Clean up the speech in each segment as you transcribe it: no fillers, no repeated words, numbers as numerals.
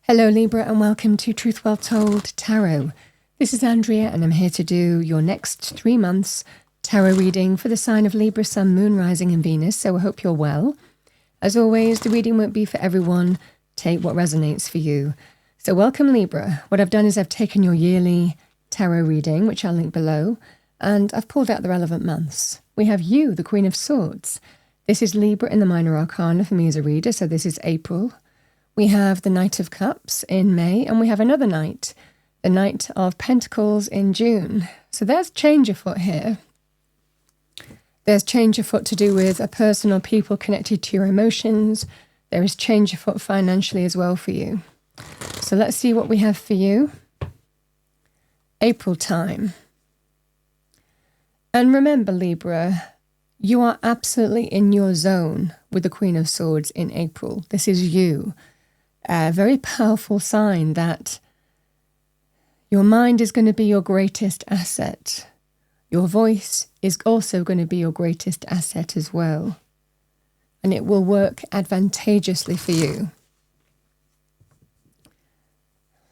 Hello Libra and welcome to Truth Well Told Tarot. This is Andrea and I'm here to do your next 3 months tarot reading for the sign of Libra, Sun, Moon, Rising and Venus, so I hope you're well. As always, the reading won't be for everyone. Take what resonates for you. So welcome Libra. What I've done is I've taken your yearly tarot reading, which I'll link below, and I've pulled out the relevant months. We have you, the Queen of Swords. This is Libra in the Minor Arcana for me as a reader, so this is April. We have the Knight of Cups in May, and we have another Knight, the Knight of Pentacles in June. So there's change afoot here. There's change afoot to do with a person or people connected to your emotions. There is change afoot financially as well for you. So let's see what we have for you. April time. And remember, Libra, you are absolutely in your zone with the Queen of Swords in April. This is you. A very powerful sign that your mind is going to be your greatest asset. Your voice is also going to be your greatest asset as well. And it will work advantageously for you.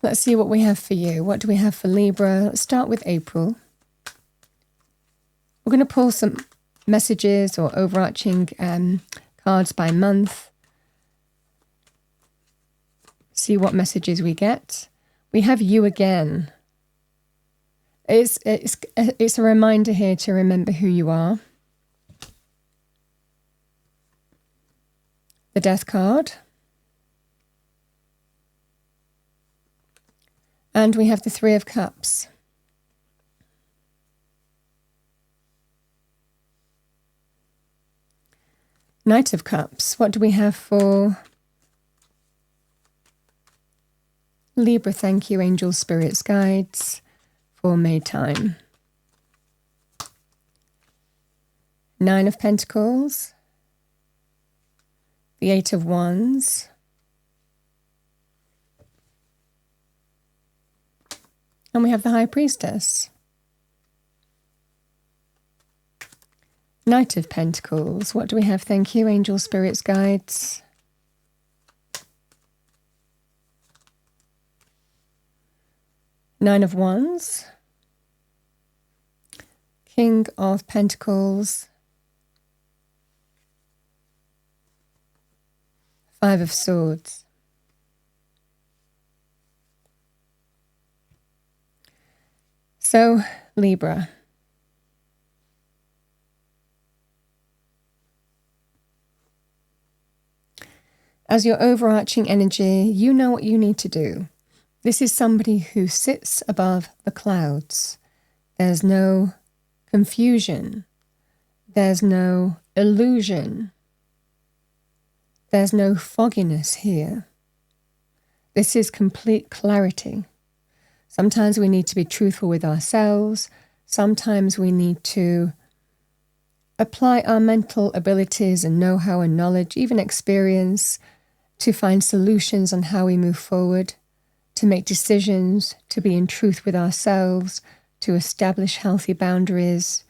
Let's see what we have for you. What do we have for Libra? Let's start with April. We're going to pull some messages or overarching cards by month. See what messages we get. We have you again. It's a reminder here to remember who you are. The Death card. And we have the Three of Cups. Knight of Cups. What do we have for Libra? Thank you, angels, spirits, guides, for May time. Nine of Pentacles. The Eight of Wands. And we have the High Priestess. Knight of Pentacles. What do we have? Thank you, angels, spirits, guides. Nine of Wands. King of Pentacles. Five of Swords. So, Libra. As your overarching energy, you know what you need to do. This is somebody who sits above the clouds. There's no confusion. There's no illusion. There's no fogginess here. This is complete clarity. Sometimes we need to be truthful with ourselves. Sometimes we need to apply our mental abilities and know-how and knowledge, even experience, to find solutions on how we move forward, to make decisions, to be in truth with ourselves, to establish healthy boundaries,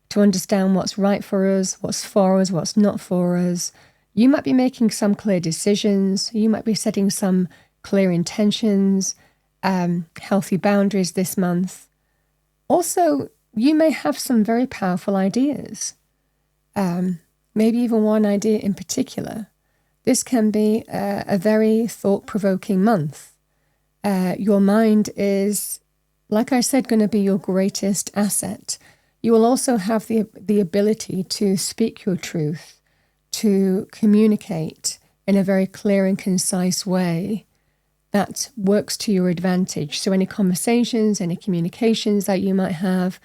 to understand what's right for us, what's not for us. You might be making some clear decisions. You might be setting some clear intentions, healthy boundaries this month. Also, you may have some very powerful ideas, maybe even one idea in particular. This can be a very thought-provoking month. Your mind is, like I said, going to be your greatest asset. You will also have the ability to speak your truth, to communicate in a very clear and concise way that works to your advantage. So any conversations, any communications that you might have,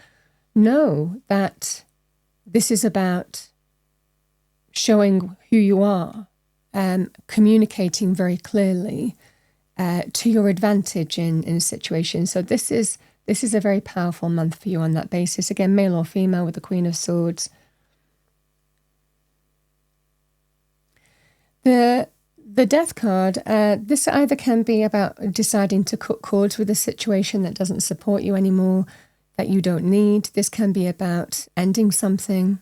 know that this is about showing who you are, communicating very clearly to your advantage in situations. So this is a very powerful month for you on that basis. Again, male or female with the Queen of Swords. The Death card, this either can be about deciding to cut cords with a situation that doesn't support you anymore, that you don't need. This can be about ending something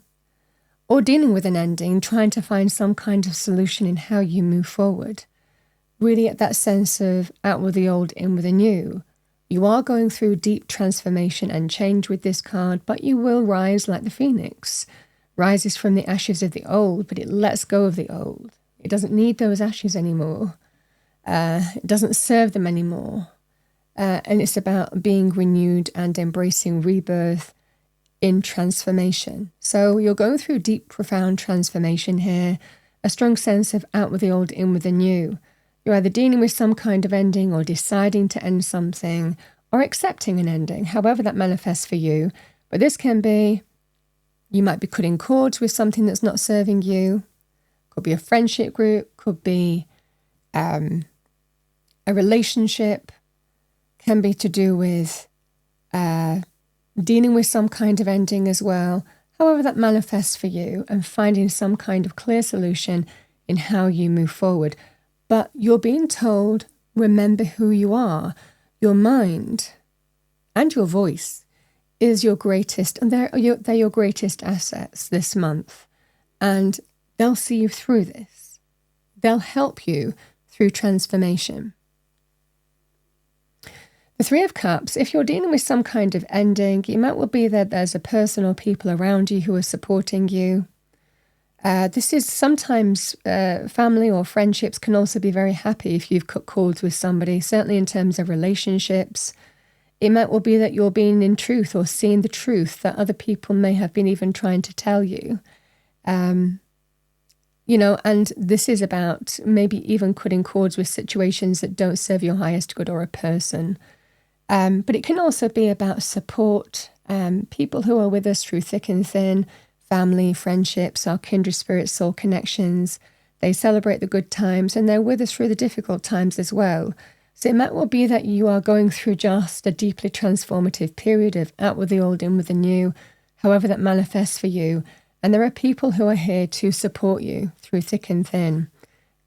or dealing with an ending, trying to find some kind of solution in how you move forward. really at that sense of out with the old, in with the new. You are going through deep transformation and change with this card, but you will rise like the phoenix. Rises from the ashes of the old, but it lets go of the old. It doesn't need those ashes anymore. It doesn't serve them anymore. And it's about being renewed and embracing rebirth in transformation. So you're going through deep, profound transformation here, a strong sense of out with the old, in with the new. You're either dealing with some kind of ending or deciding to end something or accepting an ending, however that manifests for you. But this can be, you might be cutting cords with something that's not serving you. Could be a friendship group, could be a relationship, can be to do with dealing with some kind of ending as well. However that manifests for you, and finding some kind of clear solution in how you move forward. But you're being told, remember who you are. Your mind and your voice is your greatest, and they're your greatest assets this month. And they'll see you through this. They'll help you through transformation. The Three of Cups, if you're dealing with some kind of ending, it might well be that there's a person or people around you who are supporting you. This is sometimes family or friendships can also be very happy if you've cut cords with somebody, certainly in terms of relationships. It might well be that you're being in truth or seeing the truth that other people may have been even trying to tell you. And this is about maybe even cutting cords with situations that don't serve your highest good or a person. But it can also be about support, people who are with us through thick and thin, family, friendships, our kindred spirits, soul connections. They celebrate the good times and they're with us through the difficult times as well. So it might well be that you are going through just a deeply transformative period of out with the old, in with the new, however that manifests for you. And there are people who are here to support you through thick and thin.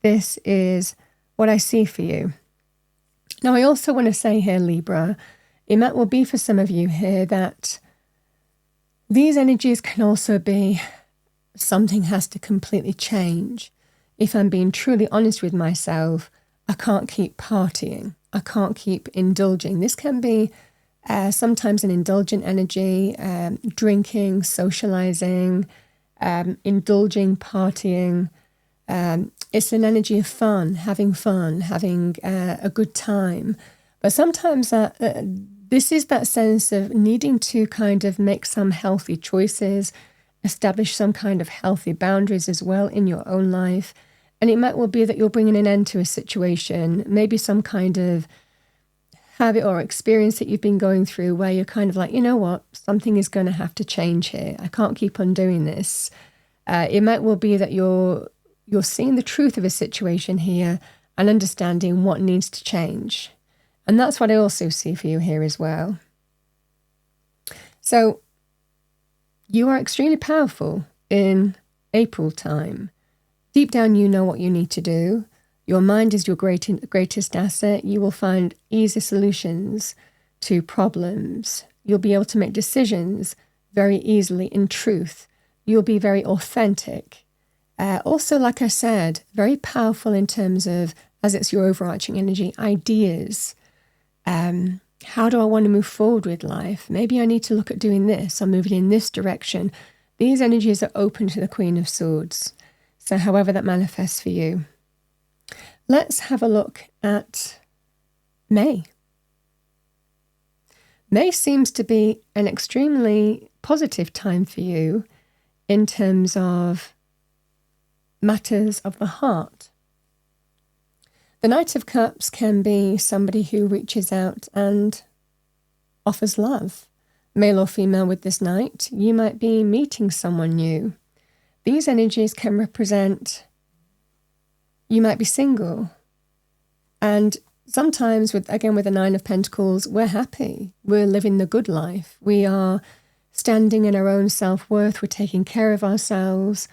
This is what I see for you. Now, I also want to say here, Libra, it might well be for some of you here that these energies can also be something has to completely change. If I'm being truly honest with myself, I can't keep partying. I can't keep indulging. This can be sometimes an indulgent energy, drinking, socializing, indulging, partying. It's an energy of fun, having a good time. But sometimes this is that sense of needing to kind of make some healthy choices, establish some kind of healthy boundaries as well in your own life. And it might well be that you're bringing an end to a situation, maybe some kind of habit or experience that you've been going through where you're kind of like, you know what, something is going to have to change here. I can't keep on doing this. It might well be that you're seeing the truth of a situation here and understanding what needs to change. And that's what I also see for you here as well. So you are extremely powerful in April time. Deep down, you know what you need to do. Your mind is your greatest asset. You will find easy solutions to problems. You'll be able to make decisions very easily in truth. You'll be very authentic. Also, like I said, very powerful in terms of, as it's your overarching energy, ideas. How do I want to move forward with life? Maybe I need to look at doing this or moving in this direction. These energies are open to the Queen of Swords. So however that manifests for you. Let's have a look at May. May seems to be an extremely positive time for you in terms of matters of the heart. The Knight of Cups can be somebody who reaches out and offers love. Male or female with this Knight, you might be meeting someone new. These energies can represent you might be single. And sometimes, with the Nine of Pentacles, we're happy. We're living the good life. We are standing in our own self-worth. We're taking care of ourselves.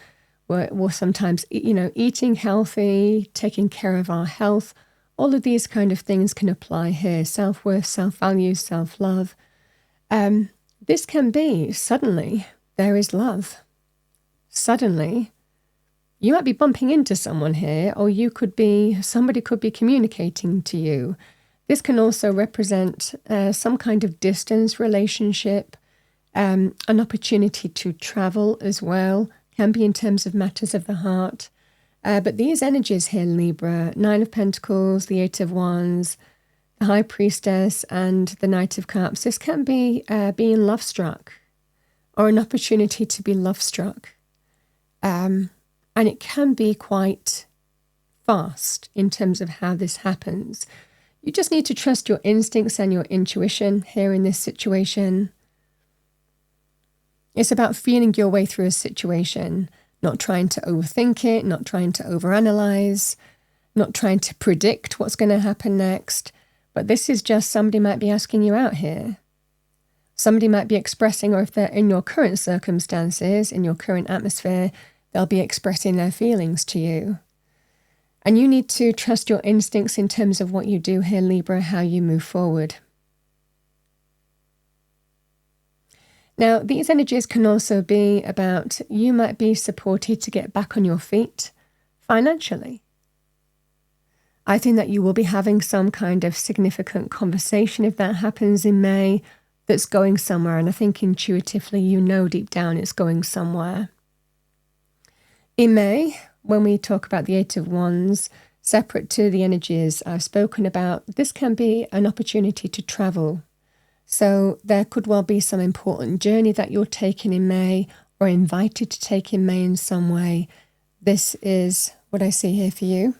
We're sometimes, eating healthy, taking care of our health. All of these kind of things can apply here. Self-worth, self-value, self-love. This can be, suddenly, there is love. Suddenly, You might be bumping into someone here, or somebody could be communicating to you. This can also represent some kind of distance relationship, an opportunity to travel as well, can be in terms of matters of the heart. But these energies here, Libra, Nine of Pentacles, the Eight of Wands, the High Priestess, and the Knight of Cups, this can be being love-struck, or an opportunity to be love-struck. And it can be quite fast in terms of how this happens. You just need to trust your instincts and your intuition here in this situation. It's about feeling your way through a situation, not trying to overthink it, not trying to overanalyze, not trying to predict what's going to happen next. But this is just somebody might be asking you out here. Somebody might be expressing, or if they're in your current circumstances, in your current atmosphere, they'll be expressing their feelings to you. And you need to trust your instincts in terms of what you do here, Libra, how you move forward. Now, these energies can also be about you might be supported to get back on your feet financially. I think that you will be having some kind of significant conversation if that happens in May that's going somewhere. And I think intuitively, you know deep down it's going somewhere. In May, when we talk about the Eight of Wands, separate to the energies I've spoken about, this can be an opportunity to travel. So there could well be some important journey that you're taking in May, or invited to take in May in some way. This is what I see here for you.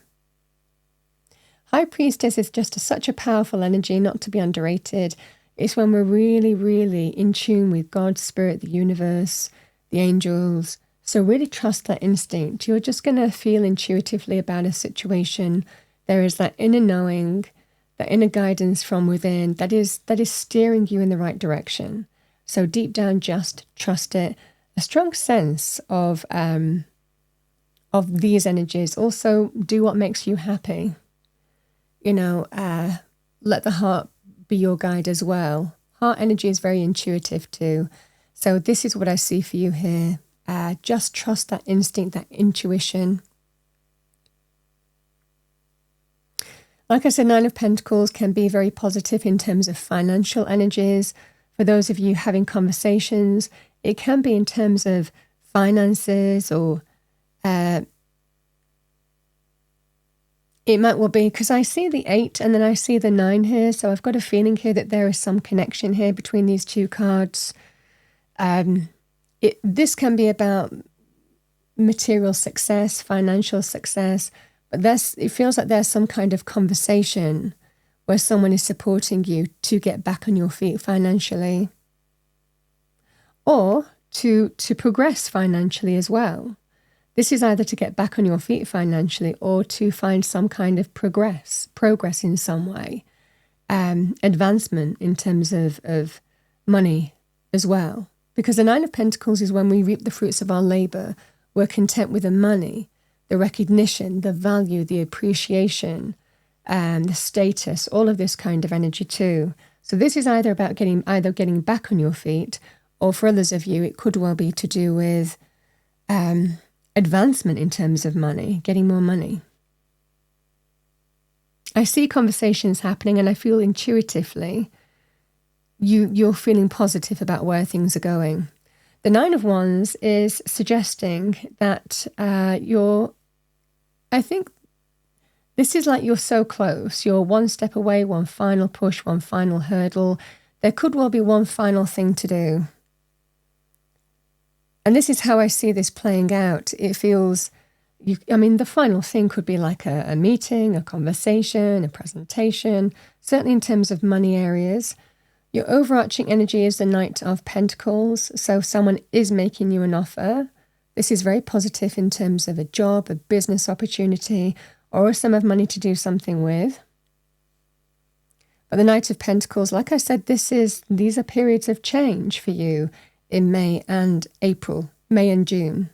High Priestess is just such a powerful energy, not to be underrated. It's when we're really, really in tune with God, Spirit, the universe, the angels. So really trust that instinct. You're just going to feel intuitively about a situation. There is that inner knowing, that inner guidance from within that is steering you in the right direction. So deep down, just trust it. A strong sense of these energies. Also, do what makes you happy. Let the heart be your guide as well. Heart energy is very intuitive too. So this is what I see for you here. Just trust that instinct, that intuition. Like I said, Nine of Pentacles can be very positive in terms of financial energies. For those of you having conversations, it can be in terms of finances, or it might well be, because I see the 8 and then I see the 9 here. So I've got a feeling here that there is some connection here between these two cards. This can be about material success, financial success, but it feels like there's some kind of conversation where someone is supporting you to get back on your feet financially, or to progress financially as well. This is either to get back on your feet financially, or to find some kind of progress in some way, advancement in terms of money as well. Because the Nine of Pentacles is when we reap the fruits of our labor. We're content with the money, the recognition, the value, the appreciation, the status, all of this kind of energy too. So this is either about getting back on your feet, or for others of you, it could well be to do with advancement in terms of money, getting more money. I see conversations happening, and I feel intuitively you're feeling positive about where things are going. The Nine of Wands is suggesting that I think this is like you're so close. You're one step away, one final push, one final hurdle. There could well be one final thing to do. And this is how I see this playing out. It feels, the final thing could be like a meeting, a conversation, a presentation, certainly in terms of money areas. Your overarching energy is the Knight of Pentacles. So someone is making you an offer. This is very positive in terms of a job, a business opportunity, or a sum of money to do something with. But the Knight of Pentacles, like I said, these are periods of change for you in May and June.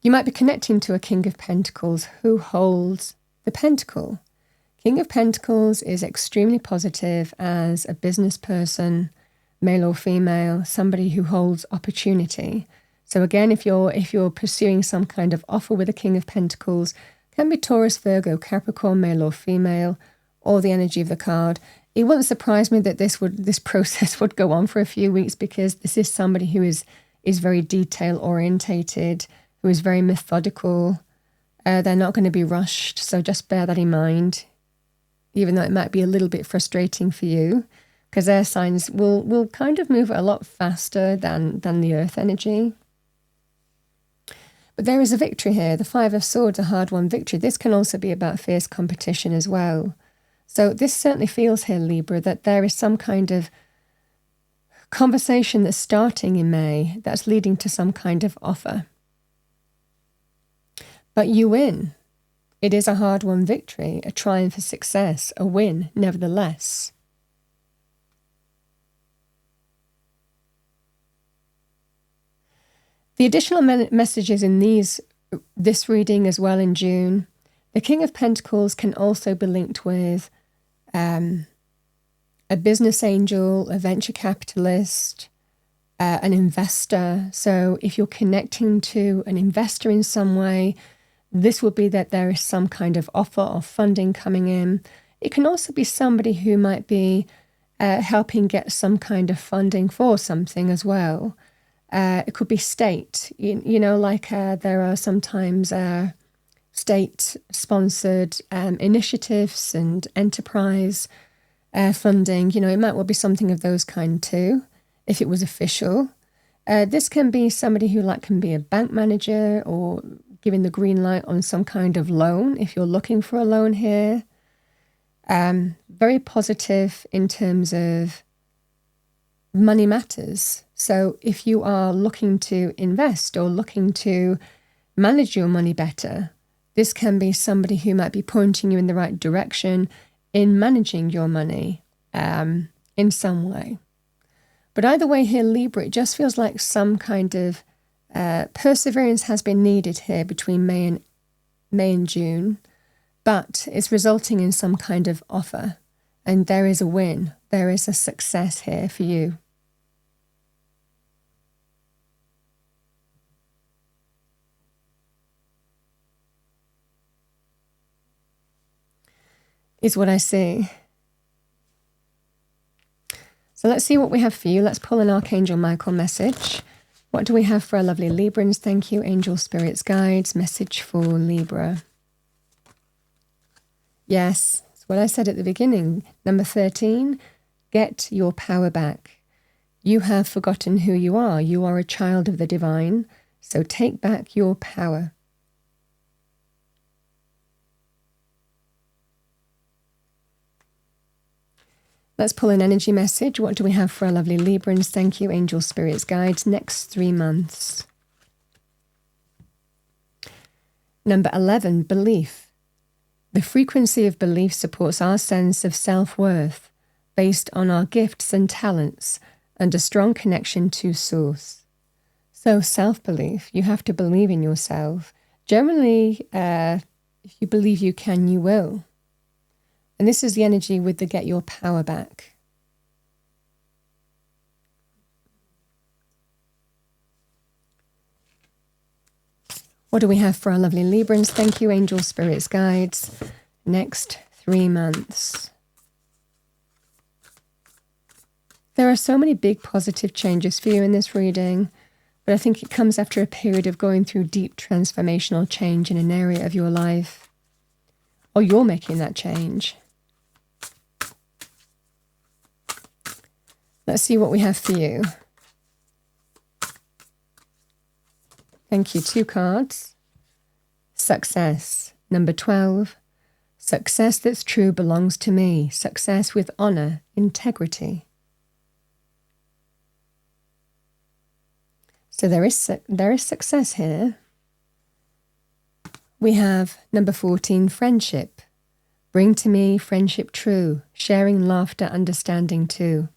You might be connecting to a King of Pentacles who holds the Pentacle. King of Pentacles is extremely positive as a business person, male or female, somebody who holds opportunity. So again, if you're pursuing some kind of offer with a King of Pentacles, can be Taurus, Virgo, Capricorn, male or female, or the energy of the card. It wouldn't surprise me that this process would go on for a few weeks, because this is somebody who is very detail orientated, who is very methodical. They're not going to be rushed, so just bear that in mind, even though it might be a little bit frustrating for you, because air signs will kind of move a lot faster than the earth energy. But there is a victory here. The Five of Swords, a hard-won victory. This can also be about fierce competition as well. So this certainly feels here, Libra, that there is some kind of conversation that's starting in May that's leading to some kind of offer. But you win. It is a hard-won victory, a triumph, a success, a win, nevertheless. The additional messages in this reading as well in June, the King of Pentacles can also be linked with a business angel, a venture capitalist, an investor. So if you're connecting to an investor in some way, this would be that there is some kind of offer of funding coming in. It can also be somebody who might be helping get some kind of funding for something as well. It could be state, like there are sometimes state-sponsored initiatives and enterprise funding. It might well be something of those kind too, if it was official. This can be somebody who can be a bank manager or giving the green light on some kind of loan, if you're looking for a loan here. Very positive in terms of money matters. So if you are looking to invest or looking to manage your money better, this can be somebody who might be pointing you in the right direction in managing your money in some way. But either way here, Libra, it just feels like some kind of perseverance has been needed here between May and June, but it's resulting in some kind of offer. And there is a win. There is a success here for you. Is what I see. So let's see what we have for you. Let's pull an Archangel Michael message. What do we have for our lovely Librans? Thank you, angel, spirits, guides. Message for Libra. Yes, it's what I said at the beginning. Number 13, get your power back. You have forgotten who you are. You are a child of the divine, so take back your power. Let's pull an energy message. What do we have for our lovely Librans? Thank you, angel, spirits, guides. Next 3 months. Number 11, belief. The frequency of belief supports our sense of self-worth based on our gifts and talents and a strong connection to source. So self-belief, you have to believe in yourself. Generally, if you believe you can, you will. And this is the energy with the get your power back. What do we have for our lovely Librans? Thank you, angel, spirits, guides. Next 3 months. There are so many big positive changes for you in this reading, but I think it comes after a period of going through deep transformational change in an area of your life. Or you're making that change. Let's see what we have for you. Thank you. 2 cards. Success. Number 12. Success that's true belongs to me. Success with honor, integrity. So there is success here. We have number 14, friendship. Bring to me friendship true, sharing laughter, understanding too.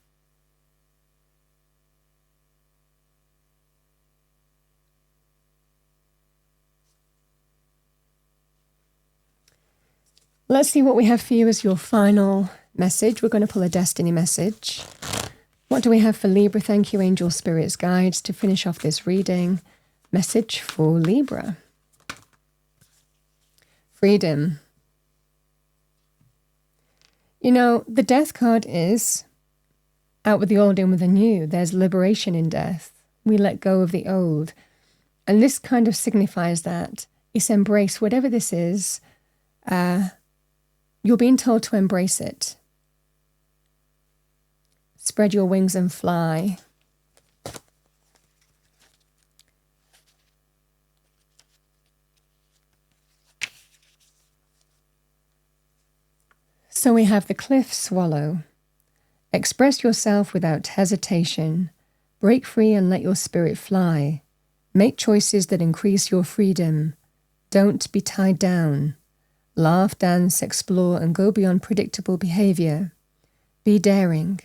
Let's see what we have for you as your final message. We're going to pull a destiny message. What do we have for Libra? Thank you, angel, spirits, guides, to finish off this reading. Message for Libra. Freedom. You know, the Death card is out with the old, in with the new. There's liberation in death. We let go of the old. And this kind of signifies that it's embrace whatever this is. You're being told to embrace it. Spread your wings and fly. So we have the cliff swallow. Express yourself without hesitation. Break free and let your spirit fly. Make choices that increase your freedom. Don't be tied down. Laugh, dance, explore, and go beyond predictable behavior. Be daring.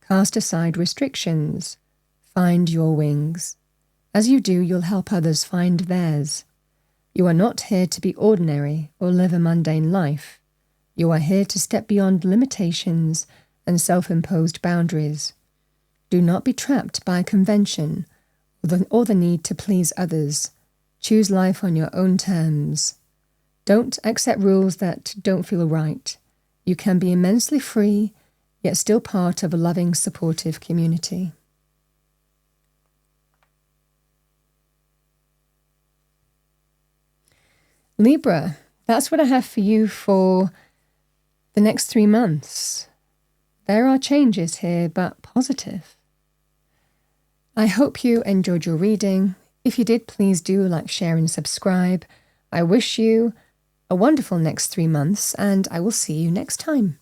Cast aside restrictions. Find your wings. As you do, you'll help others find theirs. You are not here to be ordinary or live a mundane life. You are here to step beyond limitations and self-imposed boundaries. Do not be trapped by convention or the need to please others. Choose life on your own terms. Don't accept rules that don't feel right. You can be immensely free, yet still part of a loving, supportive community. Libra, that's what I have for you for the next 3 months. There are changes here, but positive. I hope you enjoyed your reading. If you did, please do like, share, and subscribe. I wish you a wonderful next 3 months, and I will see you next time.